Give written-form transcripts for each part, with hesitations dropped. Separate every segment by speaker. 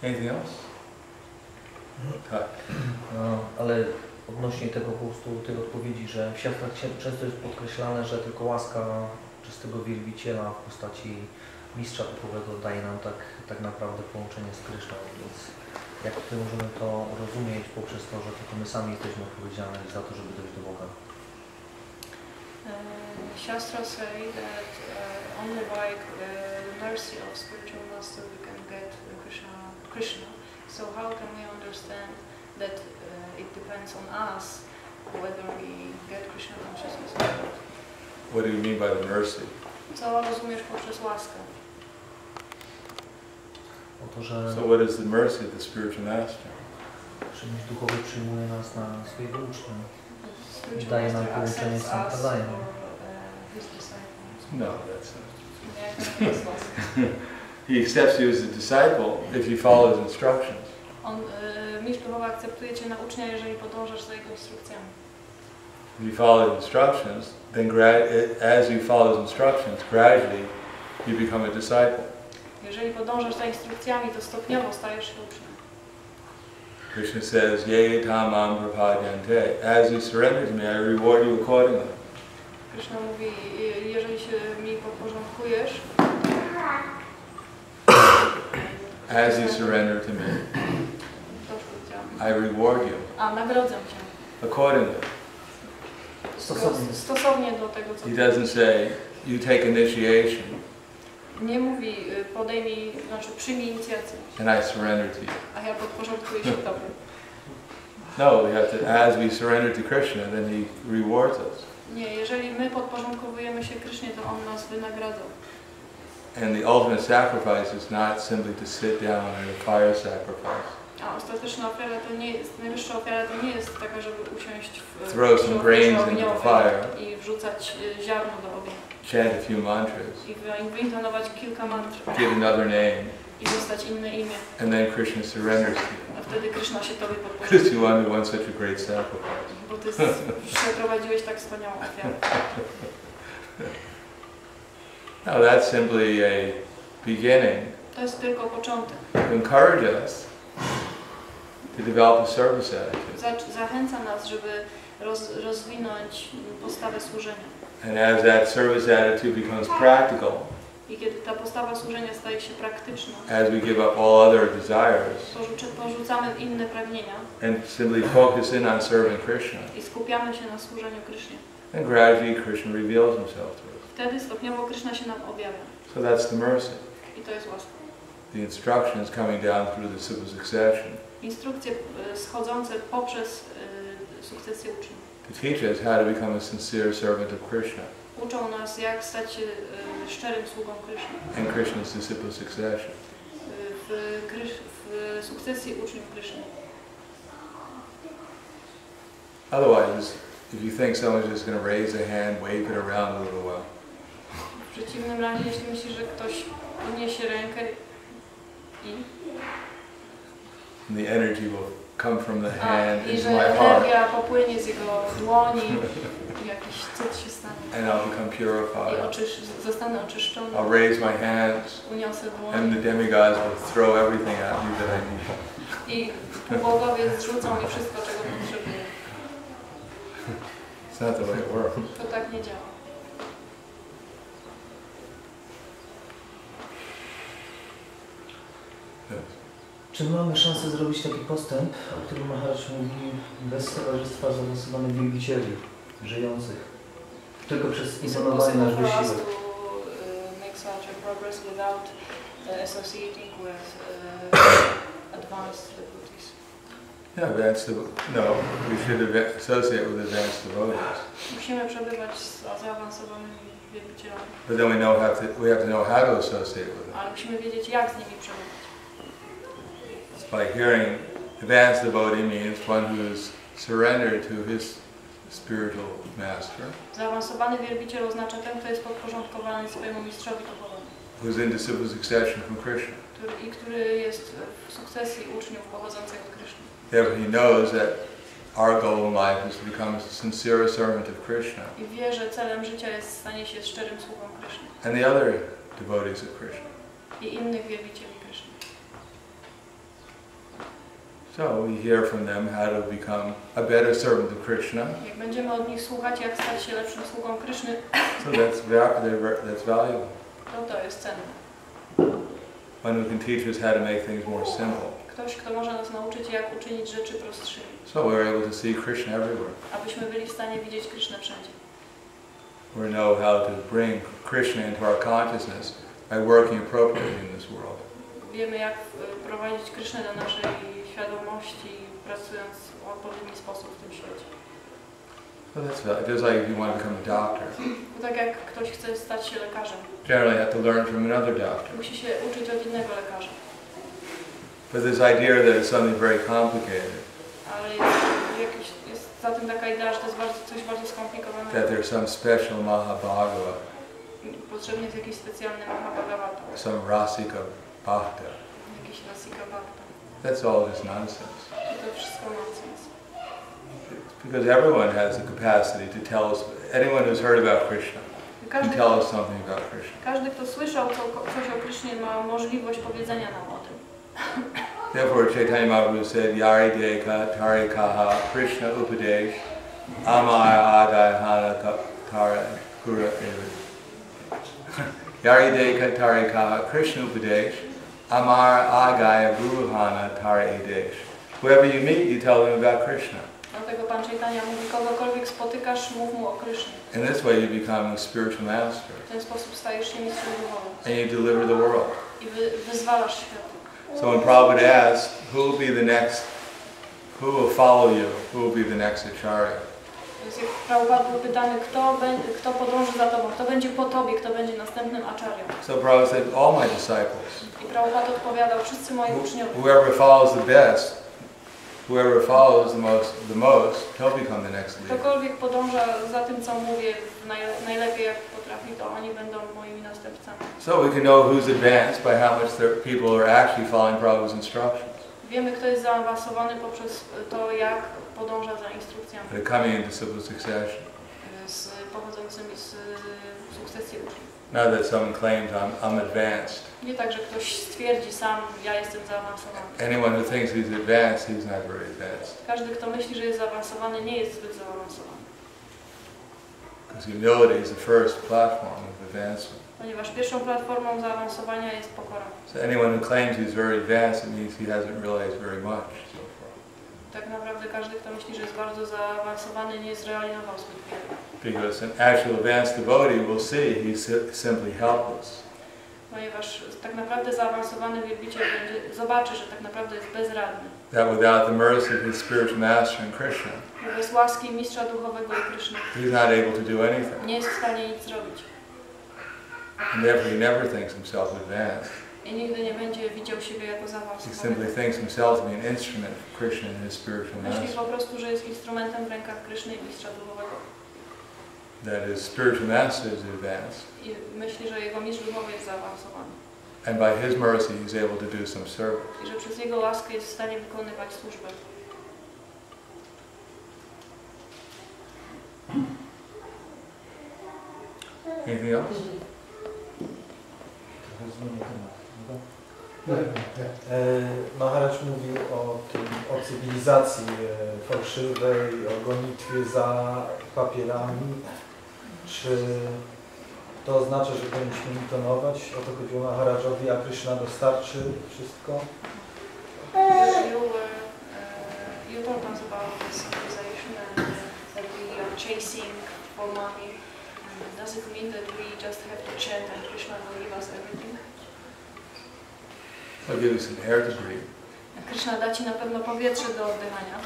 Speaker 1: Anything else?
Speaker 2: Ale odnośnie tego po prostu tej odpowiedzi, że w światach często jest podkreślane, że tylko łaska czystego wielbiciela w postaci mistrza duchowego daje nam tak naprawdę połączenie z Kryszną, więc jak tutaj możemy to rozumieć poprzez to, że tylko my sami jesteśmy odpowiedzialni za to, żeby dojść do Boga?
Speaker 3: Shastra say that only by the mercy of spiritual master we can get Krishna. So how can we understand that it depends on us whether we get Krishna consciousness or not?
Speaker 1: What do you mean by the mercy?
Speaker 3: Co rozumiesz poprzez łaskę?
Speaker 2: Oto, że
Speaker 1: So what is the mercy of the spiritual master?
Speaker 2: Że mistrz duchowy przyjmuje nas na swojego ucznia i daje nam połączenie z Sampradayem.
Speaker 1: No, that's not. He accepts you as a disciple if you follow his instructions.
Speaker 3: Mistrz duchowy akceptuje cię na ucznia, jeżeli podążasz za jego instrukcjami.
Speaker 1: If you follow his instructions, then as you follow his instructions, gradually you become a disciple.
Speaker 3: Jeżeli podążasz za instrukcjami, to stopniowo stajesz się uczniem.
Speaker 1: Krishna says, "Ye tamam prapadyante." As you surrender to me, I reward you accordingly.
Speaker 3: Kryszna mówi, jeżeli się mi podporządkujesz,
Speaker 1: as you surrender to me, I reward you.
Speaker 3: Nagrodzę cię.
Speaker 1: Accordingly.
Speaker 3: Stosownie do tego, co
Speaker 1: He doesn't say, you take initiation.
Speaker 3: Nie mówi, przyjmij inicjację.
Speaker 1: And I surrender to you.
Speaker 3: A ja podporządkuję się Tobie.
Speaker 1: No, we have to, as we surrender to Krishna, then he rewards us.
Speaker 3: Nie, jeżeli my podporządkowujemy się Krysznie, to On nas wynagradza.
Speaker 1: And the ultimate sacrifice is not simply to sit down in a fire sacrifice.
Speaker 3: A ostateczna ofiara to nie jest, najwyższa ofiara to nie jest taka, żeby usiąść w
Speaker 1: throw some grains into the fire
Speaker 3: i wrzucać ziarno do ognia.
Speaker 1: Chant a few mantras.
Speaker 3: I wyintonować kilka mantr.
Speaker 1: Give another name.
Speaker 3: I dostać inne imię.
Speaker 1: And then Krishna surrenders to you.
Speaker 3: A wtedy Kryszna się Tobie podporządkuje.
Speaker 1: Because you underwent such a great sacrifice.
Speaker 3: Bo Ty przeprowadziłeś tak wspaniałą ofiarę.
Speaker 1: Now that's simply a beginning.
Speaker 3: To jest tylko początek.
Speaker 1: To encourage us to develop a service attitude.
Speaker 3: Zachęca nas, żeby rozwinąć postawę służenia.
Speaker 1: And as that service attitude becomes practical,
Speaker 3: I kiedy ta postawa służenia staje się praktyczna,
Speaker 1: as we give up all other desires,
Speaker 3: porzucamy inne pragnienia
Speaker 1: and simply focus in on serving Krishna,
Speaker 3: i skupiamy się na służeniu Krysznie,
Speaker 1: and gradually Krishna reveals himself to us.
Speaker 3: wtedy stopniowo Kryszna się nam objawia.
Speaker 1: So that's the mercy.
Speaker 3: I to jest łaska.
Speaker 1: The instructions coming down through the simple succession.
Speaker 3: Instrukcje schodzące poprzez sukcesję uczniów.
Speaker 1: To teach us how to become a sincere servant of Krishna.
Speaker 3: Uczą nas, jak stać się szczerym sługą Kryszny.
Speaker 1: And Krishna's disciple succession.
Speaker 3: W sukcesji uczniów Kryszny.
Speaker 1: Otherwise, if you think someone's just going to raise a hand, wave it around a little while.
Speaker 3: W przeciwnym razie, jeśli myślisz, że ktoś podniesie rękę and
Speaker 1: the energy will come from the hand
Speaker 3: i
Speaker 1: into
Speaker 3: że
Speaker 1: my heart.
Speaker 3: energia popłynie z jego dłoni i jakiś cud się stanie.
Speaker 1: And I'll become purified.
Speaker 3: I zostanę oczyszczony.
Speaker 1: I'll raise my hands.
Speaker 3: Uniosę dłoń.
Speaker 1: And the demigods will throw everything at me that I need.
Speaker 3: I półbogowie zrzucą mi wszystko, czego potrzebuję.
Speaker 1: It's not the way it works.
Speaker 3: To tak nie działa.
Speaker 2: Czy mamy szansę zrobić taki postęp, o którym Maharaj mówi, bez towarzystwa zaawansowanych wielbicieli, żyjących? Tylko przez intonowanie nasz wysiłek.
Speaker 1: Yeah, no, we should associate with advanced devotees.
Speaker 3: Musimy przebywać z zaawansowanymi wielbicielami.
Speaker 1: But then we have to know how to associate with them.
Speaker 3: Ale musimy wiedzieć, jak z nimi przebywać.
Speaker 1: By hearing advanced devotee means one who is surrendered to his spiritual master.
Speaker 3: Zaawansowany wielbiciel oznacza ten, kto jest podporządkowany swojemu mistrzowi duchowemu.
Speaker 1: Who's in disciple succession from Krishna.
Speaker 3: Który jest w sukcesji uczniów pochodzących od Kryszny.
Speaker 1: Therefore he knows that our goal in life is to become a sincere servant of Krishna.
Speaker 3: I wie, że celem życia jest stanie się szczerym sługą Kryszny.
Speaker 1: And the other devotees of Krishna.
Speaker 3: I innych wielbicieli Kryszny.
Speaker 1: So we hear from them how to become a better servant of Krishna.
Speaker 3: Jak będziemy od nich słuchać, jak stać się lepszym sługą Kryszny,
Speaker 1: So that's valuable.
Speaker 3: to jest cenne.
Speaker 1: One who can teach us how to make things more simple.
Speaker 3: Ktoś, kto może nas nauczyć, jak uczynić rzeczy prostszymi.
Speaker 1: So we're able to see Krishna everywhere.
Speaker 3: Abyśmy byli w stanie widzieć Krysznę wszędzie.
Speaker 1: We know how to bring Krishna into our consciousness by working appropriately in this world.
Speaker 3: Wiemy, jak prowadzić Krysznę do naszej świadomości, pracując w odpowiedni sposób w tym świecie.
Speaker 1: So that's just like if you want to become a doctor.
Speaker 3: Bo tak jak ktoś chce stać się lekarzem,
Speaker 1: Generally you have to learn from another doctor.
Speaker 3: musi się uczyć od innego lekarza.
Speaker 1: But this idea that it's something very complicated,
Speaker 3: Ale jest za tym taka idea, że to jest coś bardzo skomplikowanego.
Speaker 1: that there's some special Mahabhagavata,
Speaker 3: Potrzebny jest jakiś specjalny Mahabhagavata,
Speaker 1: some rasika bhakta.
Speaker 3: jakiś rasika bhakta.
Speaker 1: That's all just nonsense.
Speaker 3: I to wszystko nonsens.
Speaker 1: Because everyone has the capacity to tell us, anyone who's heard about Krishna can tell us something about Krishna.
Speaker 3: Każdy, kto słyszał coś o Krysznie, ma możliwość powiedzenia nam o tym.
Speaker 1: Therefore, Chaitanya Mahaprabhu said, Yari Deka Tari Kaha Krishna Upadesh Amaya Adayhana Tara Guru Yari Deka Tari Kaha Krishna Upadesh Amara Agaya Guruhana Tara Edesh. Whoever you meet, you tell them about Krishna.
Speaker 3: Dlatego Pan Chaitanya mówi, kogokolwiek spotykasz, mów mu o Krysznie.
Speaker 1: In this way, you become a spiritual master.
Speaker 3: W ten sposób stajesz się mistrzem duchowym.
Speaker 1: And you deliver the world.
Speaker 3: I wyzwalasz świat.
Speaker 1: So when Prabhupada asked, who will be the next, who will follow you, who will be the next acharya?
Speaker 3: Więc jak Prabhupada był pytany, kto podąży za tobą, kto będzie po tobie, kto będzie następnym acharyą.
Speaker 1: So Prabhupada said, all my disciples.
Speaker 3: I Prabhupada odpowiadał, wszyscy moi uczniowie.
Speaker 1: Whoever follows the best, whoever follows the most, he'll become the next leader.
Speaker 3: Ktokolwiek podąża za tym, co mówię, najlepiej jak potrafi, to oni będą moimi następcami.
Speaker 1: So we can know who's advanced by how much people are actually following Prabhupada's instructions.
Speaker 3: Wiemy, kto jest zaawansowany poprzez to, jak podąża za instrukcjami.
Speaker 1: They're coming into simple succession.
Speaker 3: Pochodzącymi z sukcesji uczniów.
Speaker 1: Not that someone claims I'm advanced.
Speaker 3: Nie tak, że ktoś stwierdzi sam, ja jestem zaawansowany.
Speaker 1: Anyone who thinks he's advanced, he's not very advanced.
Speaker 3: Każdy, kto myśli, że jest zaawansowany, nie jest zbyt zaawansowany.
Speaker 1: Because humility is the first platform of advancement.
Speaker 3: Ponieważ pierwszą platformą zaawansowania jest pokora.
Speaker 1: So anyone who claims he's very advanced, it means he hasn't realized very much so far.
Speaker 3: Tak naprawdę każdy, kto myśli, że jest bardzo zaawansowany, nie zrealizował zbyt wiele.
Speaker 1: Because an actual advanced devotee will see he's simply helpless.
Speaker 3: Ponieważ tak naprawdę zaawansowany wielbiciel zobaczy, że tak naprawdę jest bezradny.
Speaker 1: That without the mercy of his spiritual master in Krishna,
Speaker 3: Bez łaski mistrza duchowego i Kryszny
Speaker 1: he's not able to do anything.
Speaker 3: nie jest w stanie nic zrobić.
Speaker 1: And therefore he never thinks himself advanced.
Speaker 3: I nigdy nie będzie widział siebie jako
Speaker 1: He
Speaker 3: zaawansowany.
Speaker 1: simply thinks himself to be an instrument of Krishna and his spiritual
Speaker 3: Myśli
Speaker 1: master.
Speaker 3: po prostu, że jest instrumentem w rękach Kryszny i mistrza duchowego.
Speaker 1: That his spiritual master is advanced.
Speaker 3: I myśli, że jego mistrz duchowy jest zaawansowany.
Speaker 1: And by his mercy he's able to do some service.
Speaker 3: I że przez jego łaskę jest w stanie wykonywać służbę.
Speaker 1: Anything else?
Speaker 2: Trochę zmienię temat. Maharaj mówił o cywilizacji fałszywej, o gonitwie za papierami. Czy to oznacza, że powinniśmy intonować? O to chodziło Maharajowi, a Kryszna dostarczy wszystko?
Speaker 3: You told us about this civilization and that we are chasing for money. Does it mean that we just have to chant and Krishna will give us everything?
Speaker 1: I'll give you some air to breathe.
Speaker 3: Krishna da ci na pewno powietrze do oddychania.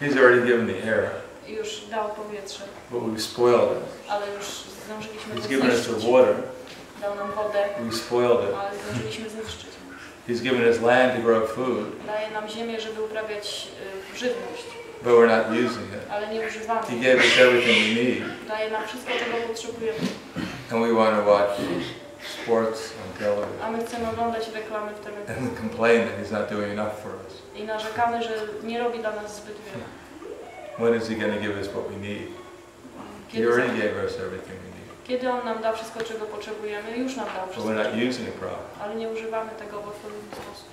Speaker 1: He's already given the air,
Speaker 3: Już dał powietrze,
Speaker 1: but we've spoiled it.
Speaker 3: ale już zdążyliśmy
Speaker 1: He's
Speaker 3: to
Speaker 1: given us the
Speaker 3: zniszczyć.
Speaker 1: water,
Speaker 3: Dał nam wodę,
Speaker 1: we've spoiled it.
Speaker 3: ale zdążyliśmy zniszczyć.
Speaker 1: He's given us land to grow food,
Speaker 3: Daje nam ziemię, żeby uprawiać żywność,
Speaker 1: but we're not using it.
Speaker 3: ale nie używamy.
Speaker 1: He gave us everything we need,
Speaker 3: Daje nam wszystko, czego potrzebujemy.
Speaker 1: and we want to watch sports on television
Speaker 3: A my chcemy oglądać reklamy w telewizji.
Speaker 1: and complain that he's not doing enough for us.
Speaker 3: I narzekamy, że nie robi dla nas zbyt wiele.
Speaker 1: When is he going to give us what we need? He already gave us everything we need,
Speaker 3: Kiedy On nam da wszystko, czego potrzebujemy, już nam dał
Speaker 1: but
Speaker 3: wszystko,
Speaker 1: we're not using it properly.
Speaker 3: ale nie używamy tego w odpowiedni sposób.